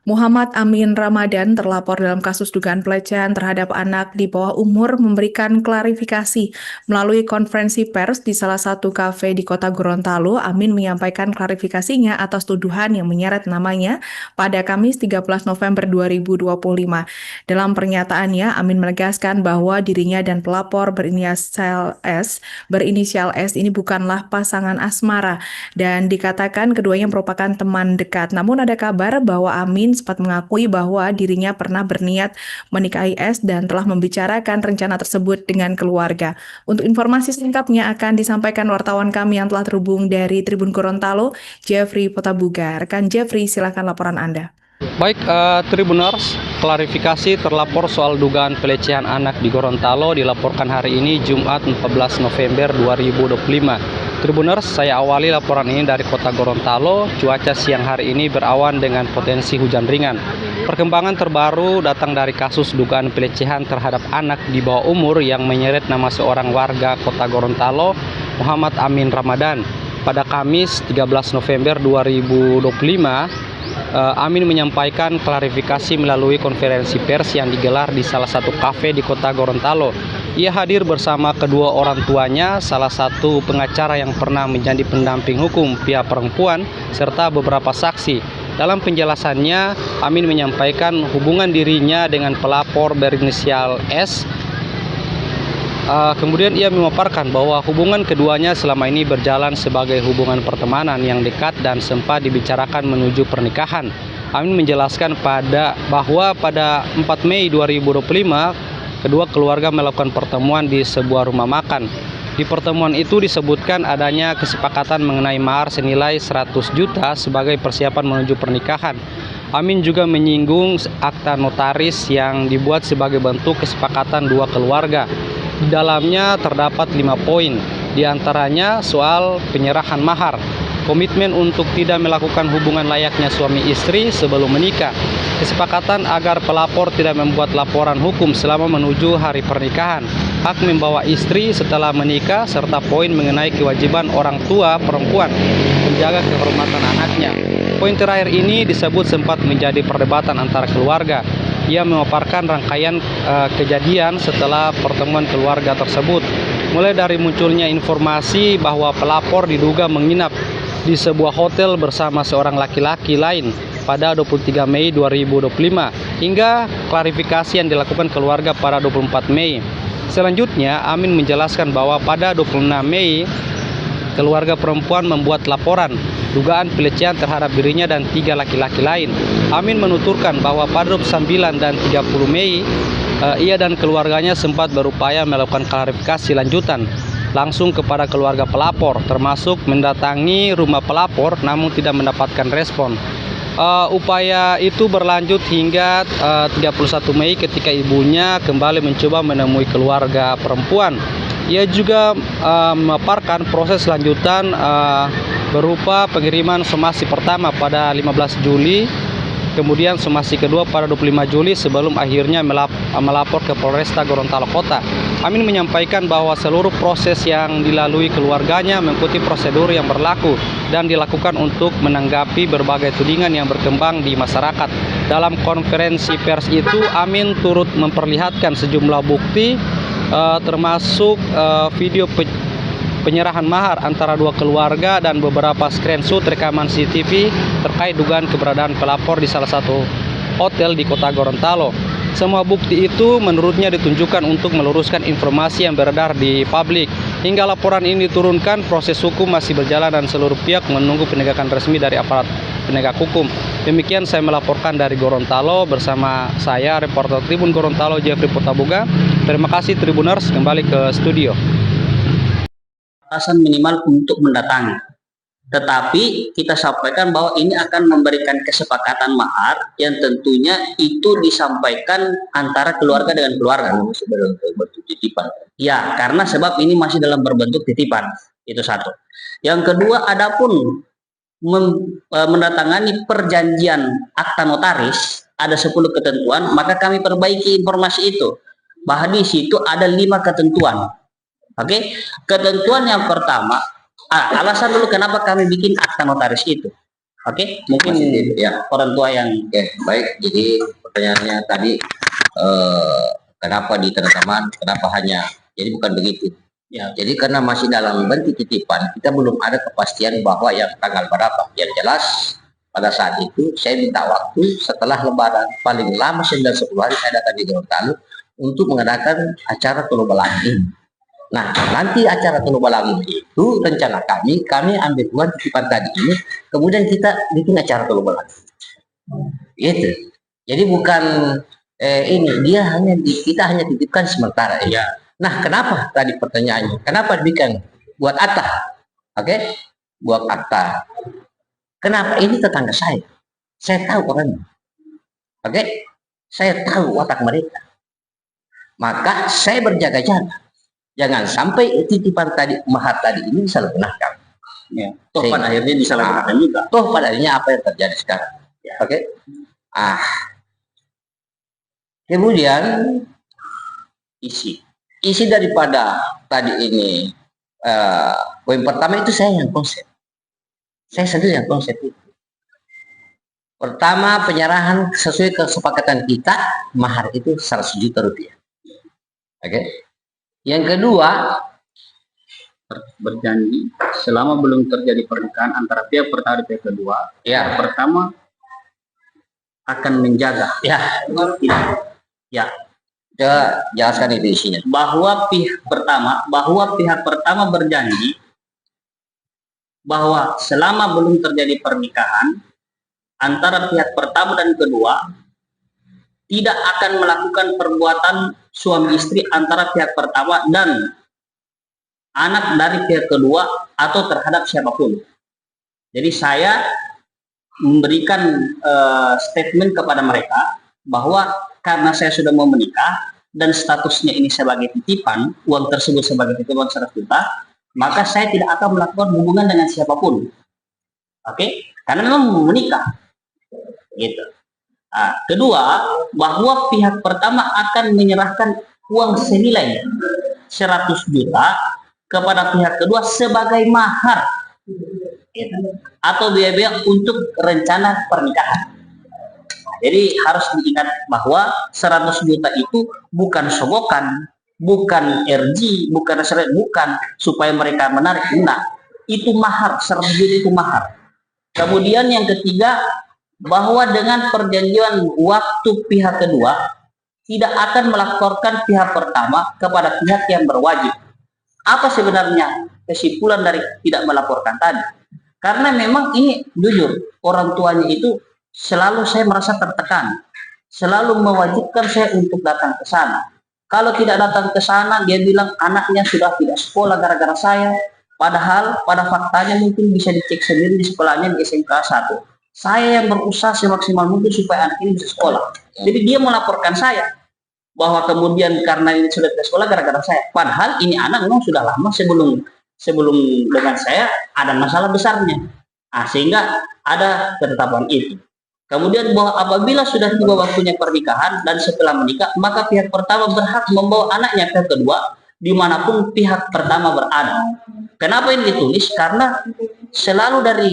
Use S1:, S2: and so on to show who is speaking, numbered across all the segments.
S1: Muhammad Amin Ramadan terlapor dalam kasus dugaan pelecehan terhadap anak di bawah umur memberikan klarifikasi melalui konferensi pers di salah satu kafe di kota Gorontalo. Amin menyampaikan klarifikasinya atas tuduhan yang menyeret namanya pada Kamis 13 November 2025. Dalam pernyataannya, Amin menegaskan bahwa dirinya dan pelapor berinisial S ini bukanlah pasangan asmara dan dikatakan keduanya merupakan teman dekat. Namun ada kabar bahwa Amin sempat mengakui bahwa dirinya pernah berniat menikahi S dan telah membicarakan rencana tersebut dengan keluarga. Untuk informasi singkatnya akan disampaikan wartawan kami yang telah terhubung dari Tribun Gorontalo, Jeffrey Potabuga. Rekan Jeffrey, silakan laporan Anda.
S2: Baik, Tribuners, klarifikasi terlapor soal dugaan pelecehan anak di Gorontalo dilaporkan hari ini Jumat 14 November 2025. Tribuners, saya awali laporan ini dari kota Gorontalo. Cuaca siang hari ini berawan dengan potensi hujan ringan. Perkembangan terbaru datang dari kasus dugaan pelecehan terhadap anak di bawah umur yang menyeret nama seorang warga kota Gorontalo, Muhammad Amin Ramadan. Pada Kamis 13 November 2025, Amin menyampaikan klarifikasi melalui konferensi pers yang digelar di salah satu kafe di kota Gorontalo. Ia hadir bersama kedua orang tuanya, salah satu pengacara yang pernah menjadi pendamping hukum pihak perempuan, serta beberapa saksi. Dalam penjelasannya, Amin menyampaikan hubungan dirinya dengan pelapor berinisial S. Kemudian ia memaparkan bahwa hubungan keduanya selama ini berjalan sebagai hubungan pertemanan yang dekat dan sempat dibicarakan menuju pernikahan. Amin menjelaskan bahwa pada 4 Mei 2025, kedua keluarga melakukan pertemuan di sebuah rumah makan. Di pertemuan itu disebutkan adanya kesepakatan mengenai mahar senilai 100 juta sebagai persiapan menuju pernikahan. Amin juga menyinggung akta notaris yang dibuat sebagai bentuk kesepakatan dua keluarga. Di dalamnya terdapat 5 poin, diantaranya soal penyerahan mahar, komitmen untuk tidak melakukan hubungan layaknya suami istri sebelum menikah, kesepakatan agar pelapor tidak membuat laporan hukum selama menuju hari pernikahan, hak membawa istri setelah menikah, serta poin mengenai kewajiban orang tua perempuan menjaga kehormatan anaknya. Poin terakhir ini disebut sempat menjadi perdebatan antara keluarga. Ia memaparkan rangkaian kejadian setelah pertemuan keluarga tersebut, mulai dari munculnya informasi bahwa pelapor diduga menginap di sebuah hotel bersama seorang laki-laki lain pada 23 Mei 2025, hingga klarifikasi yang dilakukan keluarga pada 24 Mei. Selanjutnya, Amin menjelaskan bahwa pada 26 Mei, keluarga perempuan membuat laporan dugaan pelecehan terhadap dirinya dan 3 laki-laki lain. Amin menuturkan bahwa pada 29 dan 30 Mei, ia dan keluarganya sempat berupaya melakukan klarifikasi lanjutan langsung kepada keluarga pelapor, termasuk mendatangi rumah pelapor namun tidak mendapatkan respon. Upaya itu berlanjut hingga 31 Mei ketika ibunya kembali mencoba menemui keluarga perempuan. Ia juga memaparkan proses lanjutan berupa pengiriman somasi pertama pada 15 Juli, kemudian somasi kedua pada 25 Juli sebelum akhirnya melapor ke Polresta Gorontalo Kota. Amin menyampaikan bahwa seluruh proses yang dilalui keluarganya mengikuti prosedur yang berlaku dan dilakukan untuk menanggapi berbagai tudingan yang berkembang di masyarakat. Dalam konferensi pers itu, Amin turut memperlihatkan sejumlah bukti termasuk video penyerahan mahar antara dua keluarga dan beberapa screenshot rekaman CCTV terkait dugaan keberadaan pelapor di salah satu hotel di kota Gorontalo. Semua bukti itu menurutnya ditunjukkan untuk meluruskan informasi yang beredar di publik. Hingga laporan ini diturunkan, proses hukum masih berjalan dan seluruh pihak menunggu penegakan resmi dari aparat penegak hukum. Demikian saya melaporkan dari Gorontalo bersama saya, reporter Tribun Gorontalo Jeffrey Potabuga. Terima kasih Tribuners, kembali ke studio.
S3: Batasan minimal untuk mendatangi. Tetapi kita sampaikan bahwa ini akan memberikan kesepakatan mahar yang tentunya itu disampaikan antara keluarga dengan keluarga. Masih berbentuk titipan. Ya, karena sebab ini masih dalam berbentuk titipan. Itu satu. Yang kedua, adapun mendatangani perjanjian akta notaris, ada 10 ketentuan, maka kami perbaiki informasi itu. Bahwa di situ ada 5 ketentuan. Oke, ketentuan yang pertama, alasan dulu kenapa kami bikin akta notaris itu. Oke, mungkin
S4: ya
S3: orang tua yang
S4: baik. Jadi pertanyaannya tadi kenapa ditandatangan, kenapa hanya, jadi bukan begitu.
S3: ya
S4: Jadi karena masih dalam bentuk titipan, kita belum ada kepastian bahwa yang tanggal berapa. Yang jelas pada saat itu saya minta waktu setelah Lebaran, paling lama 9-10 hari saya datang di Gorontalo untuk mengadakan acara Tolobalang ini. Nah, nanti acara Tolobalang itu rencana kami ambil uang titipan tadi ini, kemudian kita bikin acara Tolobalang. Gitu. Jadi bukan ini, kita hanya titipkan sementara ya. Nah, kenapa tadi pertanyaannya? Kenapa bikin buat akta? Oke? Buat akta. Kenapa? Ini tetangga saya. Saya tahu orangnya. Oke? Saya tahu watak mereka. Maka saya berjaga-jaga. Jangan sampai titipan tadi, mahar tadi ini disalahgunakan.
S3: ya. Toh pada akhirnya disalahgunakan juga.
S4: Toh pada akhirnya apa yang terjadi sekarang? Ya. Oke? Kemudian isi daripada tadi ini poin pertama itu saya yang konsep. Saya sendiri yang konsep itu. Pertama, penyerahan sesuai kesepakatan kita, mahar itu 100 juta rupiah. Oke. Yang kedua,
S3: Berjanji selama belum terjadi pernikahan antara pihak pertama dan pihak kedua,
S4: ya,
S3: pihak pertama akan menjaga
S4: jelaskan itu isinya.
S3: bahwa pihak pertama berjanji bahwa selama belum terjadi pernikahan antara pihak pertama dan kedua tidak akan melakukan perbuatan suami istri antara pihak pertama dan anak dari pihak kedua atau terhadap siapapun. Jadi saya memberikan statement kepada mereka bahwa karena saya sudah mau menikah dan statusnya ini sebagai titipan, uang tersebut sebagai titipan 100 juta, maka saya tidak akan melakukan hubungan dengan siapapun. Oke? Karena memang mau menikah. Gitu. Nah, kedua, bahwa pihak pertama akan menyerahkan uang senilai 100 juta kepada pihak kedua sebagai mahar atau biaya-biaya untuk rencana pernikahan. Jadi harus diingat bahwa 100 juta itu bukan sogokan, bukan RG, bukan supaya mereka menarik, enggak. Itu mahar, 100 juta itu mahar. Kemudian yang ketiga, bahwa dengan perjanjian waktu pihak kedua tidak akan melaporkan pihak pertama kepada pihak yang berwajib. Apa sebenarnya kesimpulan dari tidak melaporkan tadi? Karena memang ini jujur, orang tuanya itu selalu saya merasa tertekan, selalu mewajibkan saya untuk datang ke sana. Kalau tidak datang ke sana, dia bilang anaknya sudah tidak sekolah gara-gara saya. Padahal pada faktanya mungkin bisa dicek sendiri di sekolahnya di SMK 1. Saya yang berusaha semaksimal mungkin supaya anak ini bisa sekolah. Jadi dia melaporkan saya bahwa kemudian karena ini sudah tidak sekolah gara-gara saya. Padahal ini anak memang sudah lama sebelum dengan saya ada masalah besarnya. Sehingga ada ketetapan itu. Kemudian bahwa apabila sudah tiba waktunya pernikahan dan setelah menikah, maka pihak pertama berhak membawa anaknya ke kedua dimanapun pihak pertama berada. Kenapa ini ditulis? Karena selalu dari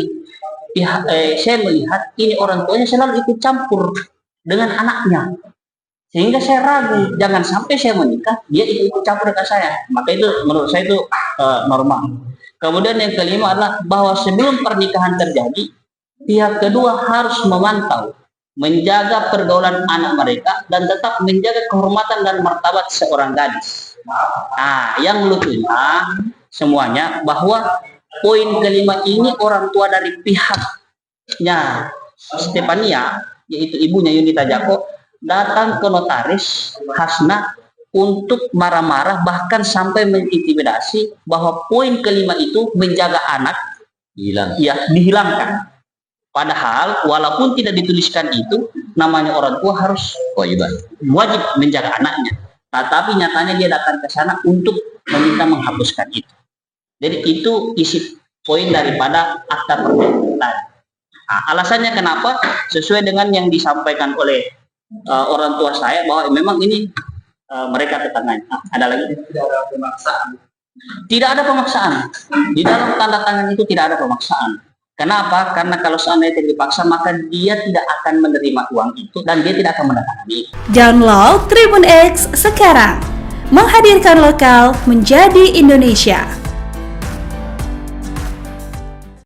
S3: pihak saya melihat ini orang tuanya selalu ikut campur dengan anaknya. Sehingga saya ragu, jangan sampai saya menikah, dia ikut campur dengan saya. Maka itu menurut saya itu normal. Kemudian yang kelima adalah bahwa sebelum pernikahan terjadi, pihak kedua harus memantau, menjaga pergaulan anak mereka, dan tetap menjaga kehormatan dan martabat seorang gadis. Yang lucunya semuanya bahwa poin kelima ini orang tua dari pihaknya Stefania, yaitu ibunya Yunita Jako, datang ke notaris Hasna untuk marah-marah bahkan sampai mengintimidasi bahwa poin kelima itu menjaga anak dihilangkan. Padahal walaupun tidak dituliskan itu, namanya orang tua harus wajib menjaga anaknya. Tetapi nyatanya dia datang ke sana untuk meminta menghapuskan itu. Jadi itu isi poin daripada akta perjanjian tadi. Alasannya kenapa? Sesuai dengan yang disampaikan oleh orang tua saya bahwa memang ini mereka tetangganya. Ada lagi? Tidak ada pemaksaan. Tidak ada pemaksaan. Di dalam tanda tangan itu tidak ada pemaksaan. Kenapa? Karena kalau seandainya dipaksa, maka dia tidak akan menerima uang itu dan dia tidak akan menandatangani.
S5: Download Tribun X sekarang, menghadirkan lokal menjadi Indonesia.